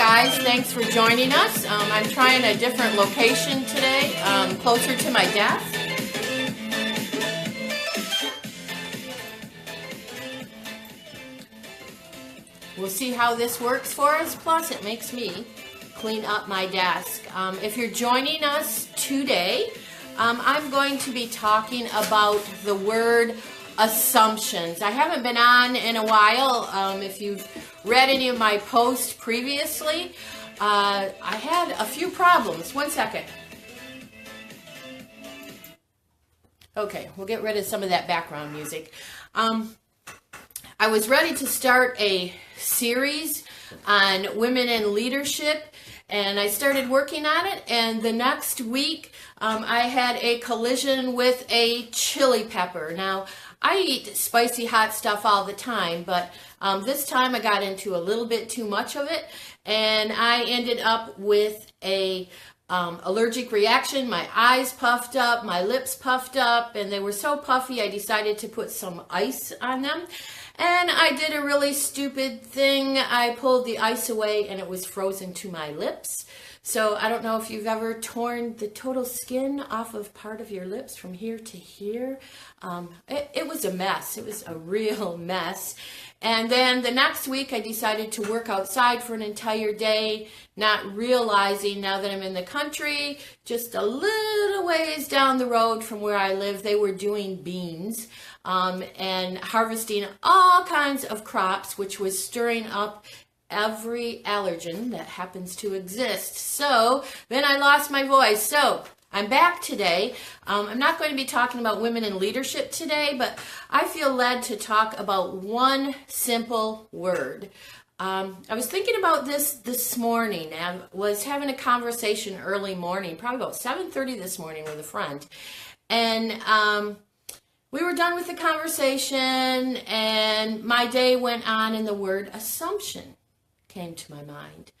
guys, thanks for joining us. I'm trying a different location today, closer to my desk. We'll see how this works for us. Plus, it makes me clean up my desk. If you're joining us today, I'm going to be talking about the word assumptions. I haven't been on in a while. If you've read any of my posts previously, I had a few problems. One second. Okay, we'll get rid of some of that background music. I was ready to start a series on women in leadership, and I started working on it, and the next week I had a collision with a chili pepper. Now, I eat spicy hot stuff all the time, but this time I got into a little bit too much of it, and I ended up with a allergic reaction. My eyes puffed up, my lips puffed up, and they were so puffy I decided to put some ice on them. And I did a really stupid thing. I pulled the ice away and it was frozen to my lips. So I don't know if you've ever torn the total skin off of part of your lips from here to here. It was a mess. It was a real mess. And then the next week I decided to work outside for an entire day, not realizing now that I'm in the country, just a little ways down the road from where I live, they were doing beans and harvesting all kinds of crops, which was stirring up every allergen that happens to exist. So then I lost my voice. So I'm back today. I'm not going to be talking about women in leadership today, but I feel led to talk about one simple word. I was thinking about this morning. I was having a conversation early morning, probably about 7:30 this morning with a friend. And we were done with the conversation, and my day went on, and the word assumption came to my mind.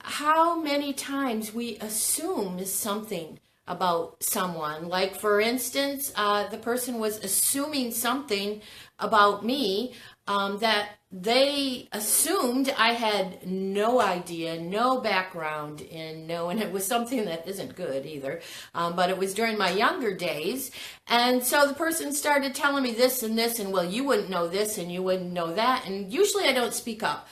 How many times we assume something about someone. Like, for instance, the person was assuming something about me that they assumed I had no idea, no background in, and it was something that isn't good either, but it was during my younger days. And so the person started telling me this and this, and well, you wouldn't know this and you wouldn't know that, and usually I don't speak up.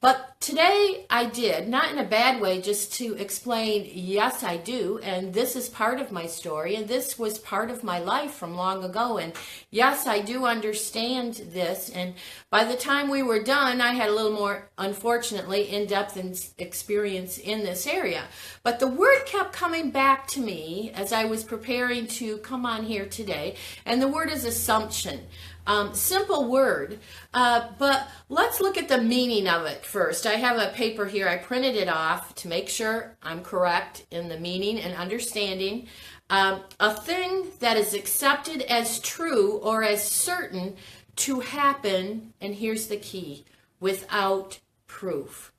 But today I did, not in a bad way, just to explain, yes, I do, and this is part of my story, and this was part of my life from long ago, and yes, I do understand this, and by the time we were done, I had a little more, unfortunately, in-depth experience in this area. But the word kept coming back to me as I was preparing to come on here today, and the word is assumption. Simple word, but let's look at the meaning of it first. I have a paper here. I printed it off to make sure I'm correct in the meaning and understanding. A thing that is accepted as true or as certain to happen, and here's the key, without proof.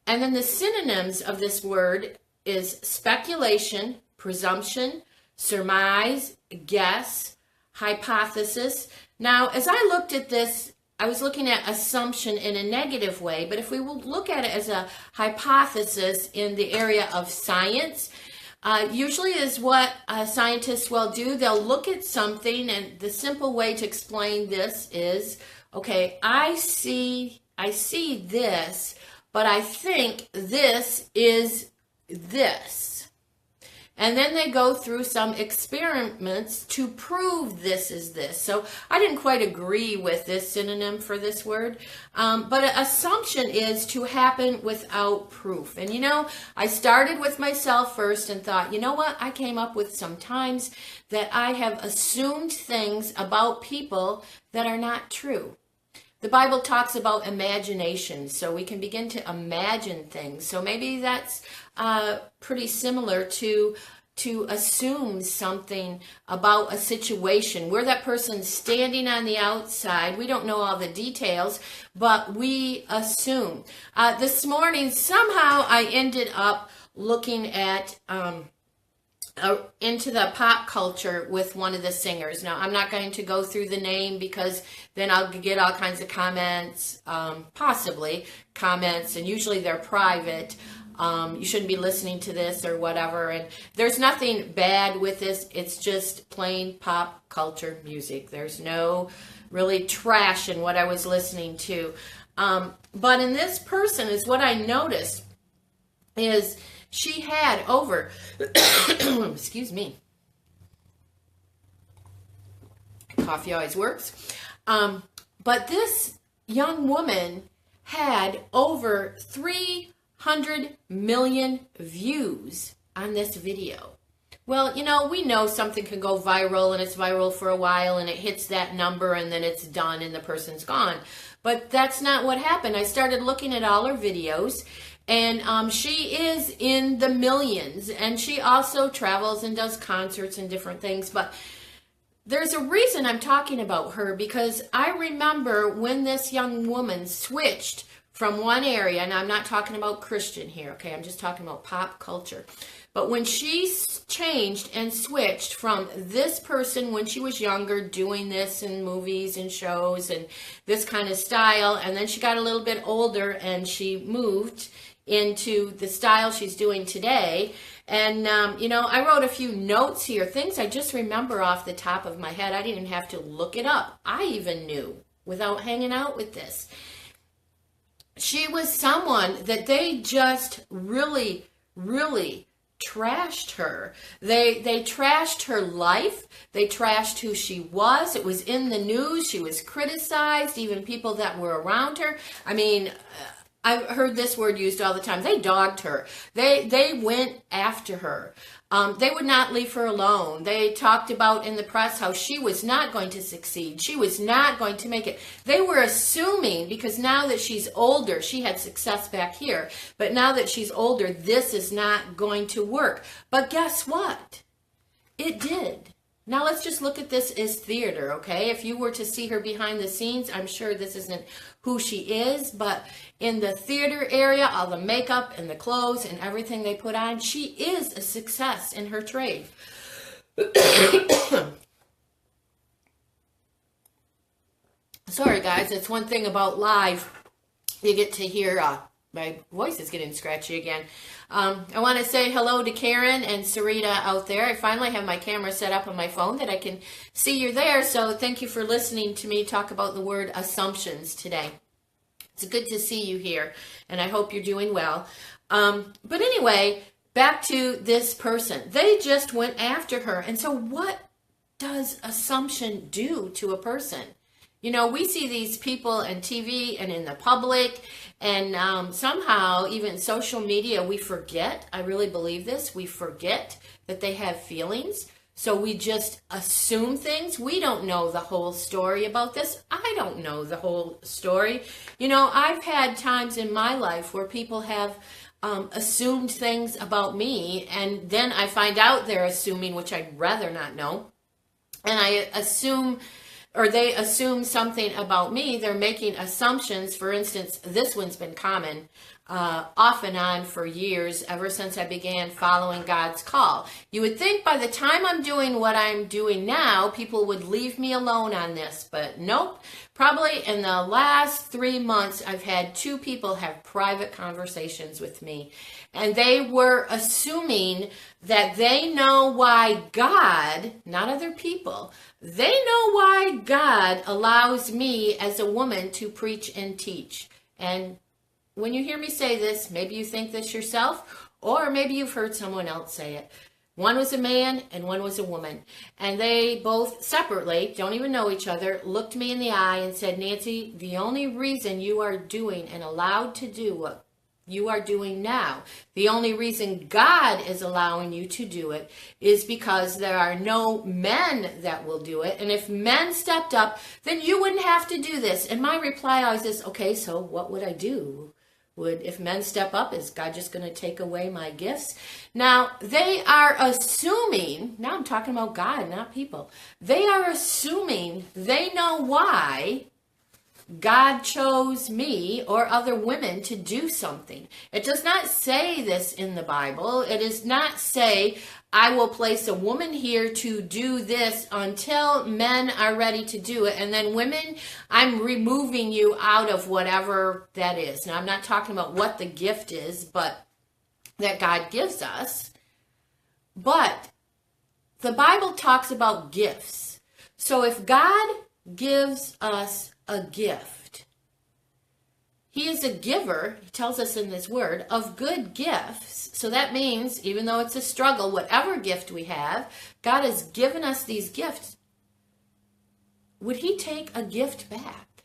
And then the synonyms of this word is speculation, presumption, surmise, guess, hypothesis. Now, as I looked at this, I was looking at assumption in a negative way, but if we will look at it as a hypothesis in the area of science, usually is what scientists will do. They'll look at something, and the simple way to explain this is, okay, I see this, but I think this is this. And then they go through some experiments to prove this is this. So I didn't quite agree with this synonym for this word. But an assumption is to happen without proof. And I started with myself first and thought, you know what? I came up with some times that I have assumed things about people that are not true. The Bible talks about imagination, so we can begin to imagine things. So maybe that's pretty similar to assume something about a situation. We're that person standing on the outside. We don't know all the details, but we assume. This morning, somehow I ended up looking at into the pop culture with one of the singers. Now, I'm not going to go through the name because then I'll get all kinds of comments, possibly comments, and usually they're private. You shouldn't be listening to this or whatever. And there's nothing bad with this. It's just plain pop culture music. There's no really trash in what I was listening to. But in this person is what I noticed is she had over, excuse me, coffee always works. But this young woman had over 300 million views on this video. Well, you know, we know something can go viral and it's viral for a while and it hits that number and then it's done and the person's gone. But that's not what happened. I started looking at all her videos, and she is in the millions, and she also travels and does concerts and different things. But there's a reason I'm talking about her, because I remember when this young woman switched from one area, and I'm not talking about Christian here, okay? I'm just talking about pop culture. But when she changed and switched from this person when she was younger, doing this in movies and shows and this kind of style, and then she got a little bit older and she moved into the style she's doing today. And, you know, I wrote a few notes here, things I just remember off the top of my head. I didn't even have to look it up. I even knew without hanging out with this. She was someone that they just really, really trashed her. They trashed her life. They trashed who she was. It was in the news. She was criticized, even people that were around her. I mean, I've heard this word used all the time. They dogged her. They went after her. They would not leave her alone. They talked about in the press how she was not going to succeed. She was not going to make it. They were assuming, because now that she's older, she had success back here, but now that she's older, this is not going to work. But guess what? It did. Now let's just look at this as theater, okay? If you were to see her behind the scenes, I'm sure this isn't who she is, but in the theater area, all the makeup and the clothes and everything they put on, she is a success in her trade. Sorry guys, it's one thing about live. You get to hear, my voice is getting scratchy again. I want to say hello to Karen and Sarita out there. I finally have my camera set up on my phone that I can see you're there. So thank you for listening to me talk about the word assumptions today. It's good to see you here, and I hope you're doing well. But anyway, back to this person. They just went after her. And so what does assumption do to a person? You know, we see these people on TV and in the public, and somehow even social media, we forget, I really believe this, we forget that they have feelings. So we just assume things. We don't know the whole story about this. I don't know the whole story. You know, I've had times in my life where people have assumed things about me, and then I find out they're assuming, which I'd rather not know. And I assume, or they assume something about me. They're making assumptions. For instance, this one's been common off and on for years, ever since I began following God's call. You would think by the time I'm doing what I'm doing now, people would leave me alone on this, but nope. Probably in the last 3 months, I've had 2 people have private conversations with me, and they were assuming that they know why God, not other people, they know why God allows me as a woman to preach and teach. And when you hear me say this, maybe you think this yourself, or maybe you've heard someone else say it. One was a man and one was a woman. And they both separately, don't even know each other, looked me in the eye and said, Nancy, the only reason you are doing and allowed to do what you are doing now, the only reason God is allowing you to do it is because there are no men that will do it. And if men stepped up, then you wouldn't have to do this. And my reply always is, okay, so what would I do? If men step up, is God just going to take away my gifts? Now, they are assuming, now I'm talking about God, not people. They are assuming they know why God chose me or other women to do something. It does not say this in the Bible. It does not say I will place a woman here to do this until men are ready to do it. And then women, I'm removing you out of whatever that is. Now, I'm not talking about what the gift is, but that God gives us. But the Bible talks about gifts. So if God gives us a gift, He is a giver, He tells us in this word, of good gifts. So that means, even though it's a struggle, whatever gift we have, God has given us these gifts. Would He take a gift back?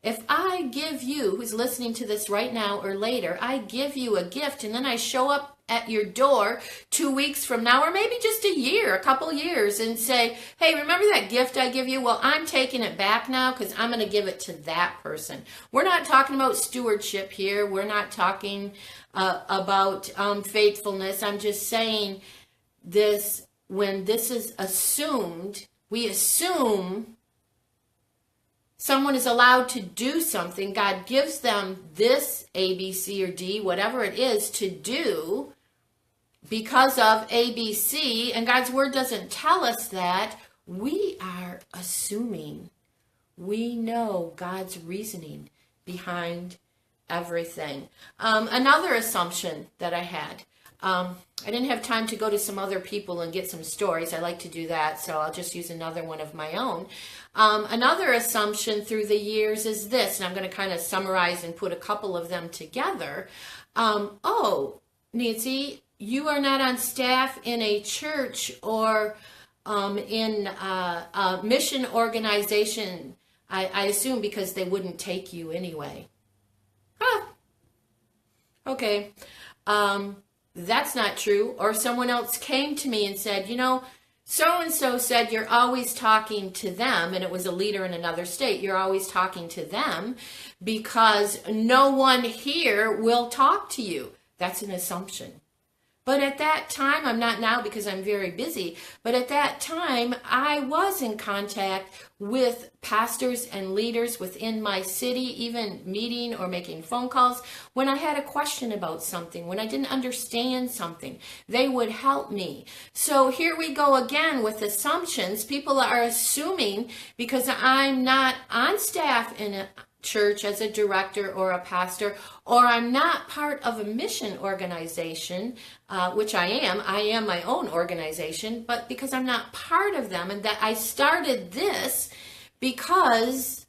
If I give you, who's listening to this right now or later, I give you a gift and then I show up at your door 2 weeks from now, or maybe just a year, a couple years, and say, hey, remember that gift I give you? Well, I'm taking it back now because I'm going to give it to that person. We're not talking about stewardship here. We're not talking about faithfulness. I'm just saying this, when this is assumed, we assume someone is allowed to do something. God gives them this A, B, C, or D, whatever it is, to do because of A, B, C, and God's word doesn't tell us that. We are assuming we know God's reasoning behind everything. Another assumption that I had, I didn't have time to go to some other people and get some stories. I like to do that, so I'll just use another one of my own. Another assumption through the years is this, and I'm going to kind of summarize and put a couple of them together. Oh, Nancy, you are not on staff in a church or in a mission organization, I assume, because they wouldn't take you anyway. Huh. Okay. That's not true. Or someone else came to me and said, you know, so-and-so said you're always talking to them, and it was a leader in another state. You're always talking to them because no one here will talk to you. That's an assumption. But at that time, I'm not now because I'm very busy, but at that time, I was in contact with pastors and leaders within my city, even meeting or making phone calls. When I had a question about something, when I didn't understand something, they would help me. So here we go again with assumptions. People are assuming because I'm not on staff in a church as a director or a pastor, or I'm not part of a mission organization, which I am my own organization, but because I'm not part of them, and that I started this because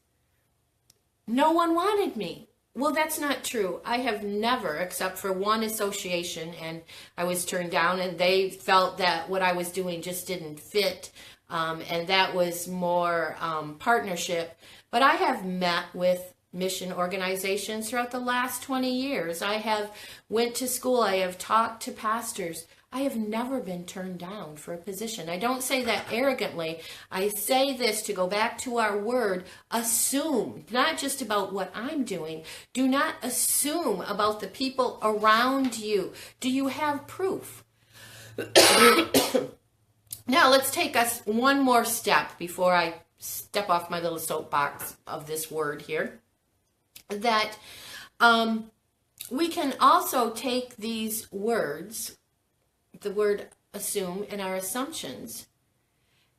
no one wanted me. Well, that's not true. I have never, except for one association, and I was turned down, and they felt that what I was doing just didn't fit, and that was more partnership. But I have met with mission organizations throughout the last 20 years. I have went to school. I have talked to pastors. I have never been turned down for a position. I don't say that arrogantly. I say this to go back to our word, assume, not just about what I'm doing. Do not assume about the people around you. Do you have proof? Now let's take us one more step before I step off my little soapbox of this word here, that we can also take these words, the word assume, and our assumptions,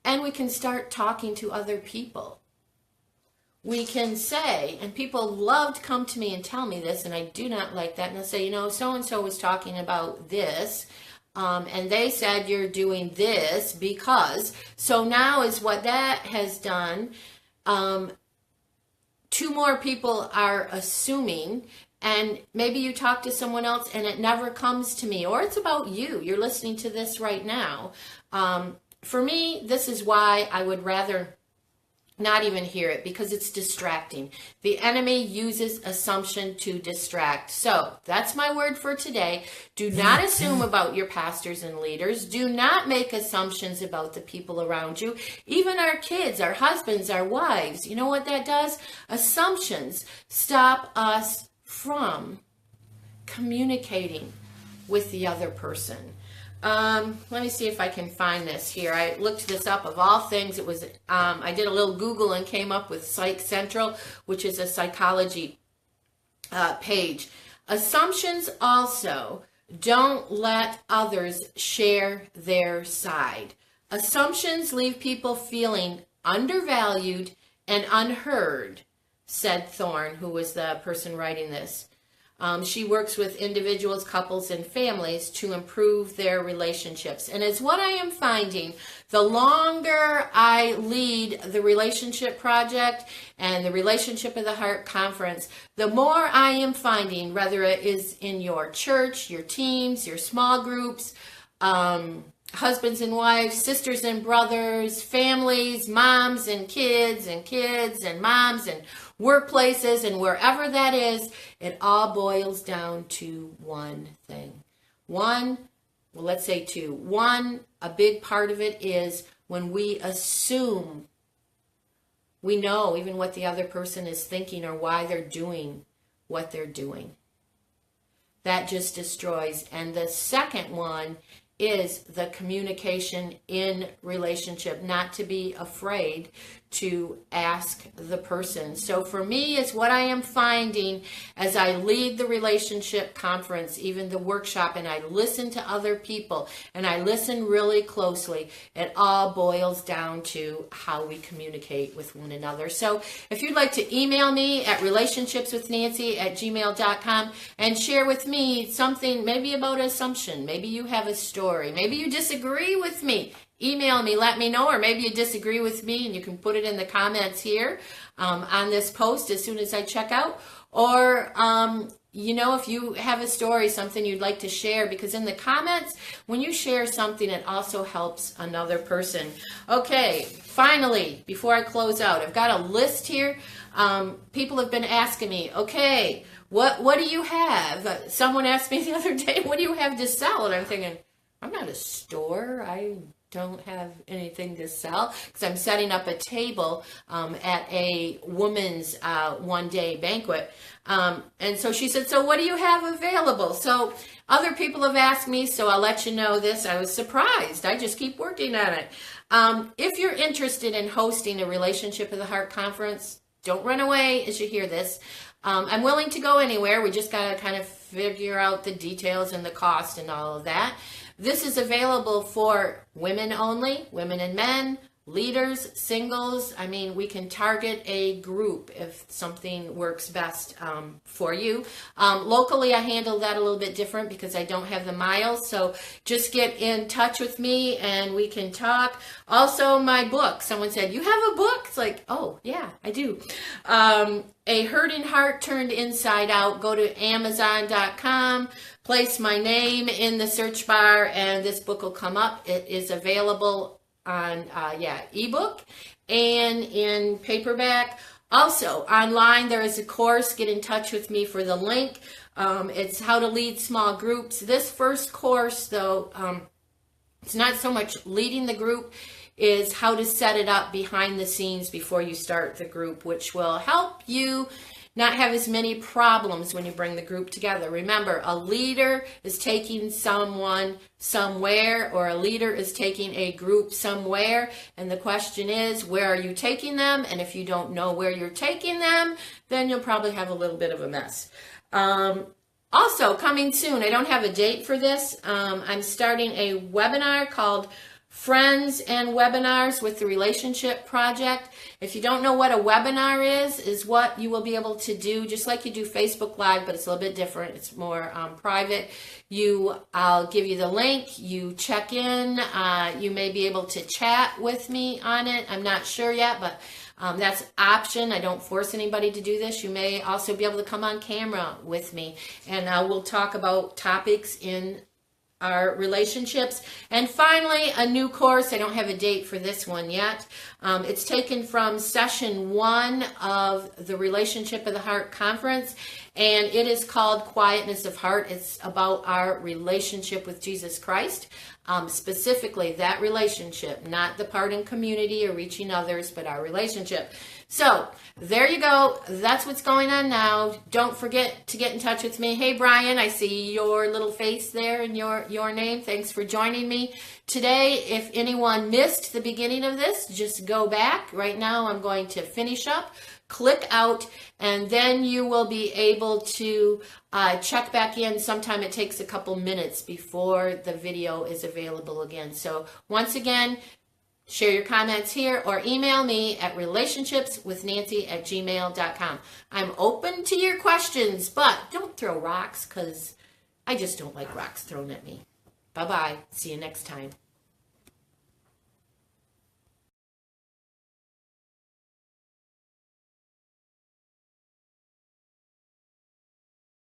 and we can start talking to other people. We can say, and people love to come to me and tell me this, and I do not like that, and they'll say, you know, so-and-so was talking about this, and they said you're doing this because, so now is what that has done. Two more people are assuming, and maybe you talk to someone else and it never comes to me, or it's about you. You're listening to this right now. For me, this is why I would rather not even hear it, because it's distracting. The enemy uses assumption to distract. So that's my word for today. Do not assume about your pastors and leaders. Do not make assumptions about the people around you. Even our kids, our husbands, our wives. You know what that does? Assumptions stop us from communicating with the other person. Let me see if I can find this here. I looked this up. Of all things, it was, I did a little Google and came up with Psych Central, which is a psychology page. Assumptions also Don't let others share their side. Assumptions leave people feeling undervalued and unheard, said Thorne, who was the person writing this. She works with individuals, couples, and families to improve their relationships. And it's what I am finding. The longer I lead the relationship project and the Relationship of the Heart conference, the more I am finding, whether it is in your church, your teams, your small groups, husbands and wives, sisters and brothers, families, moms and kids and moms and workplaces and wherever that is, it all boils down to one thing. Let's say two. One, a big part of it is when we assume we know even what the other person is thinking or why they're doing what they're doing. That just destroys. And the second one is the communication in relationship, not to be afraid to ask the person. So for me, it's what I am finding as I lead the relationship conference, even the workshop, and I listen to other people and I listen really closely. It all boils down to how we communicate with one another. So if you'd like to email me at relationshipswithnancy@gmail.com and share with me something maybe about assumption, maybe you have a story, maybe you disagree with me, email me, let me know, or maybe you disagree with me and you can put it in the comments here on this post as soon as I check out. Or, if you have a story, something you'd like to share, because in the comments, when you share something, it also helps another person. Okay, finally, before I close out, I've got a list here. People have been asking me, okay, what do you have? Someone asked me the other day, what do you have to sell? And I'm thinking, I'm not a store. I don't have anything to sell because I'm setting up a table at a woman's one-day banquet. And so she said, so what do you have available? So other people have asked me, so I'll let you know this. I was surprised. I just keep working on it. If you're interested in hosting a Relationship of the Heart conference, don't run away as you hear this. I'm willing to go anywhere. We just got to kind of figure out the details and the cost and all of that. This is available for women only, women and men, leaders, singles. I mean, we can target a group if something works best for you. Locally, I handle that a little bit different because I don't have the miles. So just get in touch with me and we can talk. Also, my book. Someone said, you have a book? It's like, oh, yeah, I do. A Hurting Heart Turned Inside Out. Go to Amazon.com. Place my name in the search bar and this book will come up. It is available on ebook and in paperback. Also online there is a course. Get in touch with me for the link. It's how to lead small groups. This first course though, it's not so much leading the group, is how to set it up behind the scenes before you start the group, which will help you not have as many problems when you bring the group together. Remember, a leader is taking someone somewhere, or a leader is taking a group somewhere, and the question is, where are you taking them? And if you don't know where you're taking them, then you'll probably have a little bit of a mess. Also, coming soon, I don't have a date for this. I'm starting a webinar called Friends and Webinars with the Relationship Project. If you don't know what a webinar is what you will be able to do, just like you do Facebook Live, but it's a little bit different. It's more private. I'll give you the link. You check in. You may be able to chat with me on it. I'm not sure yet, but that's an option. I don't force anybody to do this. You may also be able to come on camera with me, and we'll talk about topics in our relationships. And finally, a new course. I don't have a date for this one yet. It's taken from session 1 of the Relationship of the Heart conference, and it is called Quietness of Heart. It's about our relationship with Jesus Christ, specifically that relationship, not the part in community or reaching others, but our relationship. So there you go. That's what's going on now. Don't forget to get in touch with me. Hey, Brian, I see your little face there and your name. Thanks for joining me today. If anyone missed the beginning of this, just go back. Right now, I'm going to finish up click out, and then you will be able to check back in. Sometime it takes a couple minutes before the video is available again. So once again, share your comments here or email me at relationshipswithnancy@gmail.com. I'm open to your questions, but don't throw rocks, because I just don't like rocks thrown at me. Bye-bye. See you next time.